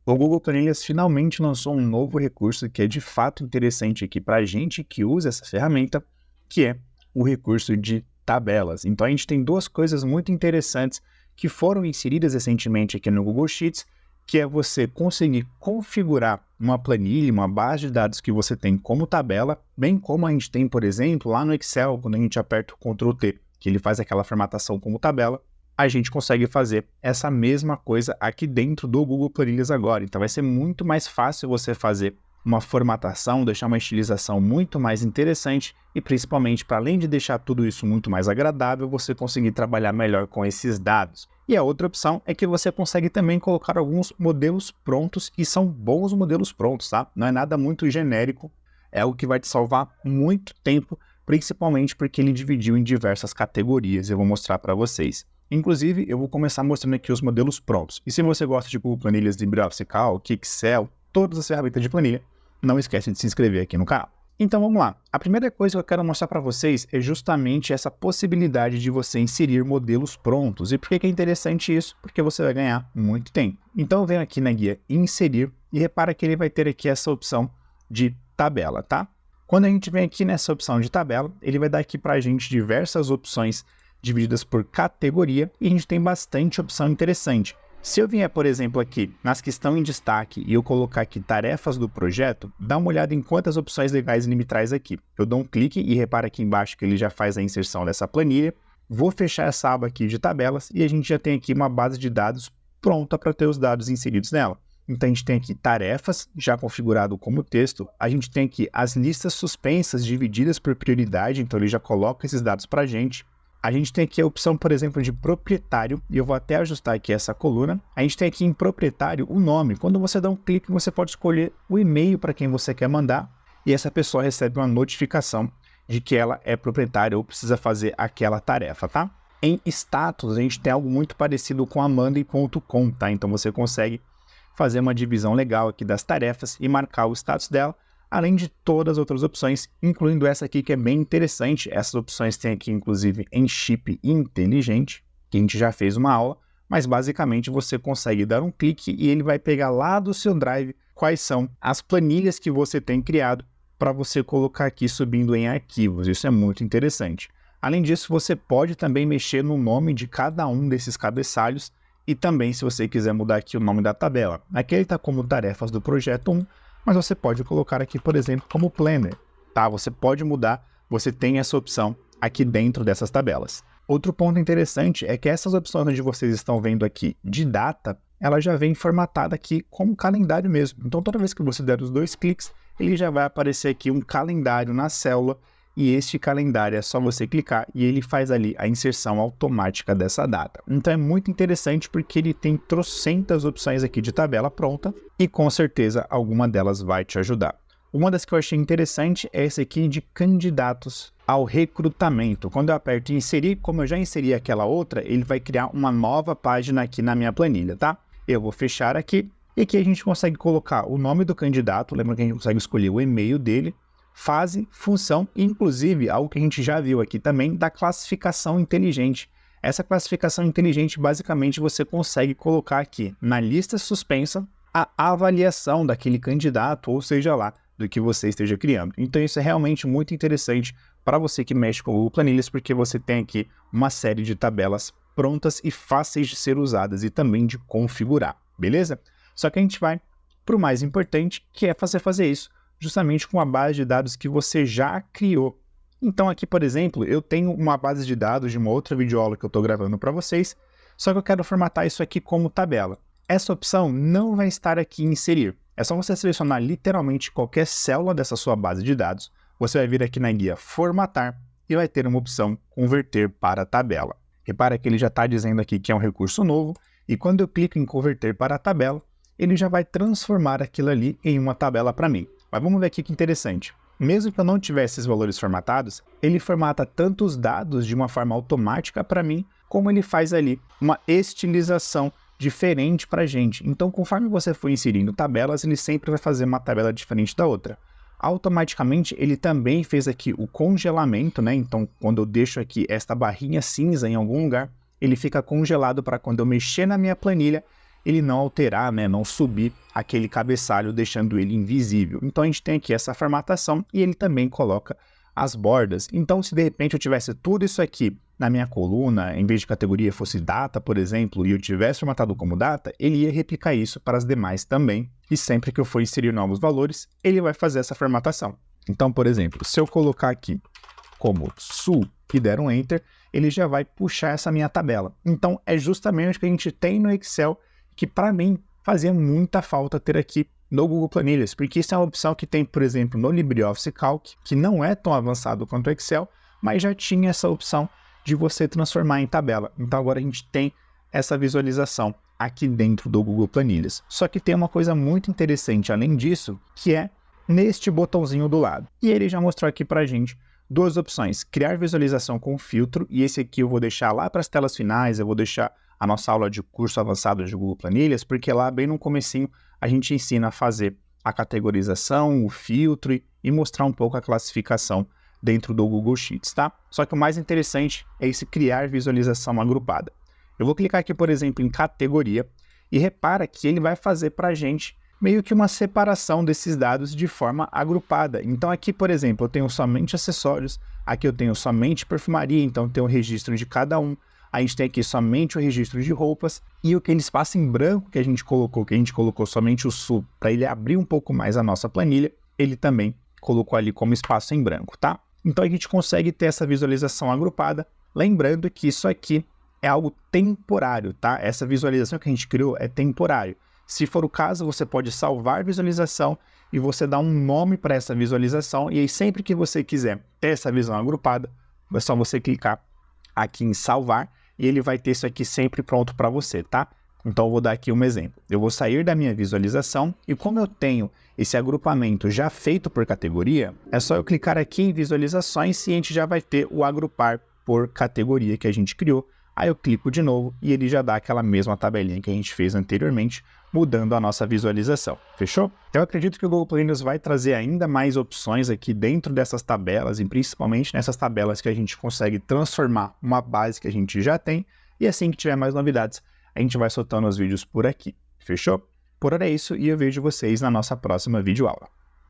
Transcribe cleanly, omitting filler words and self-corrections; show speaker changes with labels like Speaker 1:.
Speaker 1: O Google Planilhas finalmente lançou um novo recurso que é de fato interessante aqui para a gente que usa essa ferramenta, que é o recurso de tabelas. Então a gente tem duas coisas muito interessantes que foram inseridas recentemente aqui no Google Sheets, que é você conseguir configurar uma planilha, uma base de dados que você tem como tabela, bem como a gente tem, por exemplo, lá no Excel, quando a gente aperta o Ctrl T, que ele faz aquela formatação como tabela, a gente consegue fazer essa mesma coisa aqui dentro do Google Planilhas agora. Então vai ser muito mais fácil você fazer uma formatação, deixar uma estilização muito mais interessante e principalmente, para além de deixar tudo isso muito mais agradável, você conseguir trabalhar melhor com esses dados. E a outra opção é que você consegue também colocar alguns modelos prontos e são bons modelos prontos, tá? Não é nada muito genérico, é algo que vai te salvar muito tempo, principalmente porque ele dividiu em diversas categorias. Eu vou mostrar para vocês. Inclusive, eu vou começar mostrando aqui os modelos prontos. E se você gosta de Google Planilhas, LibreOffice Calc, Excel, todas as ferramentas de planilha, não esquece de se inscrever aqui no canal. Então vamos lá. A primeira coisa que eu quero mostrar para vocês é justamente essa possibilidade de você inserir modelos prontos. E por que é interessante isso? Porque você vai ganhar muito tempo. Então eu venho aqui na guia Inserir e repara que ele vai ter aqui essa opção de tabela, tá? Quando a gente vem aqui nessa opção de tabela, ele vai dar aqui para a gente diversas opções divididas por categoria e a gente tem bastante opção interessante. Se eu vier, por exemplo, aqui nas que estão em destaque e eu colocar aqui tarefas do projeto, dá uma olhada em quantas opções legais ele me traz aqui. Eu dou um clique e repara aqui embaixo que ele já faz a inserção dessa planilha. Vou fechar essa aba aqui de tabelas e a gente já tem aqui uma base de dados pronta para ter os dados inseridos nela. Então a gente tem aqui tarefas, já configurado como texto. A gente tem aqui as listas suspensas divididas por prioridade, então ele já coloca esses dados para a gente. A gente tem aqui a opção, por exemplo, de proprietário, e eu vou até ajustar aqui essa coluna. A gente tem aqui em proprietário o nome. Quando você dá um clique, você pode escolher o e-mail para quem você quer mandar, e essa pessoa recebe uma notificação de que ela é proprietária ou precisa fazer aquela tarefa, tá? Em status, a gente tem algo muito parecido com a Monday.com, tá? Então você consegue fazer uma divisão legal aqui das tarefas e marcar o status dela, além de todas as outras opções, incluindo essa aqui que é bem interessante. Essas opções tem aqui, inclusive, em chip inteligente, que a gente já fez uma aula, mas basicamente você consegue dar um clique e ele vai pegar lá do seu Drive quais são as planilhas que você tem criado para você colocar aqui subindo em arquivos. Isso é muito interessante. Além disso, você pode também mexer no nome de cada um desses cabeçalhos e também, se você quiser mudar aqui o nome da tabela. Aqui ele está como tarefas do projeto 1, mas você pode colocar aqui, por exemplo, como Planner, tá? Você pode mudar, você tem essa opção aqui dentro dessas tabelas. Outro ponto interessante é que essas opções onde vocês estão vendo aqui de data, ela já vem formatada aqui como calendário mesmo. Então, toda vez que você der os dois cliques, ele já vai aparecer aqui um calendário na célula, e este calendário é só você clicar e ele faz ali a inserção automática dessa data. Então é muito interessante porque ele tem trocentas opções aqui de tabela pronta e com certeza alguma delas vai te ajudar. Uma das que eu achei interessante é esse aqui de candidatos ao recrutamento. Quando eu aperto em inserir, como eu já inseri aquela outra, ele vai criar uma nova página aqui na minha planilha, tá? Eu vou fechar aqui e aqui a gente consegue colocar o nome do candidato, lembra que a gente consegue escolher o e-mail dele, fase, função e inclusive algo que a gente já viu aqui também da classificação inteligente. Essa classificação inteligente basicamente você consegue colocar aqui na lista suspensa a avaliação daquele candidato, ou seja lá, do que você esteja criando. Então isso é realmente muito interessante para você que mexe com o Google Planilhas, porque você tem aqui uma série de tabelas prontas e fáceis de ser usadas e também de configurar, beleza? Só que a gente vai para o mais importante, que é fazer isso justamente com a base de dados que você já criou. Então aqui, por exemplo, eu tenho uma base de dados de uma outra videoaula que eu estou gravando para vocês, só que eu quero formatar isso aqui como tabela. Essa opção não vai estar aqui em inserir. É só você selecionar literalmente qualquer célula dessa sua base de dados, você vai vir aqui na guia Formatar e vai ter uma opção Converter para tabela. Repara que ele já está dizendo aqui que é um recurso novo e quando eu clico em Converter para tabela, ele já vai transformar aquilo ali em uma tabela para mim. Mas vamos ver aqui que interessante. Mesmo que eu não tivesse esses valores formatados, ele formata tanto os dados de uma forma automática para mim, como ele faz ali uma estilização diferente para a gente. Então, conforme você for inserindo tabelas, ele sempre vai fazer uma tabela diferente da outra. Automaticamente, ele também fez aqui o congelamento, né? Então, quando eu deixo aqui esta barrinha cinza em algum lugar, ele fica congelado para quando eu mexer na minha planilha, ele não alterar, né, não subir aquele cabeçalho, deixando ele invisível. Então a gente tem aqui essa formatação e ele também coloca as bordas. Então, se de repente eu tivesse tudo isso aqui na minha coluna, em vez de categoria fosse data, por exemplo, e eu tivesse formatado como data, ele ia replicar isso para as demais também. E sempre que eu for inserir novos valores, ele vai fazer essa formatação. Então, por exemplo, se eu colocar aqui como sul e der um Enter, ele já vai puxar essa minha tabela. Então, é justamente o que a gente tem no Excel, que para mim fazia muita falta ter aqui no Google Planilhas, porque isso é uma opção que tem, por exemplo, no LibreOffice Calc, que não é tão avançado quanto o Excel, mas já tinha essa opção de você transformar em tabela. Então agora a gente tem essa visualização aqui dentro do Google Planilhas. Só que tem uma coisa muito interessante além disso, que é neste botãozinho do lado. E ele já mostrou aqui pra gente duas opções: criar visualização com filtro, e esse aqui eu vou deixar lá para as telas finais, eu vou deixar a nossa aula de curso avançado de Google Planilhas, porque lá bem no comecinho a gente ensina a fazer a categorização, o filtro e mostrar um pouco a classificação dentro do Google Sheets, tá? Só que o mais interessante é esse criar visualização agrupada. Eu vou clicar aqui, por exemplo, em categoria e repara que ele vai fazer para a gente meio que uma separação desses dados de forma agrupada. Então aqui, por exemplo, eu tenho somente acessórios, aqui eu tenho somente perfumaria, então tem o registro de cada um. A gente tem aqui somente o registro de roupas e aquele espaço em branco que a gente colocou somente o sul para ele abrir um pouco mais a nossa planilha, ele também colocou ali como espaço em branco, tá? Então a gente consegue ter essa visualização agrupada, lembrando que isso aqui é algo temporário, tá? Essa visualização que a gente criou é temporário. Se for o caso, você pode salvar a visualização e você dá um nome para essa visualização, e aí sempre que você quiser ter essa visão agrupada, é só você clicar aqui em salvar e ele vai ter isso aqui sempre pronto para você, tá? Então eu vou dar aqui um exemplo. Eu vou sair da minha visualização e como eu tenho esse agrupamento já feito por categoria, é só eu clicar aqui em visualizações e a gente já vai ter o agrupar por categoria que a gente criou. Aí eu clico de novo e ele já dá aquela mesma tabelinha que a gente fez anteriormente, mudando a nossa visualização. Fechou? Então eu acredito que o Google Planilhas vai trazer ainda mais opções aqui dentro dessas tabelas e principalmente nessas tabelas que a gente consegue transformar uma base que a gente já tem, e assim que tiver mais novidades, a gente vai soltando os vídeos por aqui. Fechou? Por hora é isso e eu vejo vocês na nossa próxima videoaula.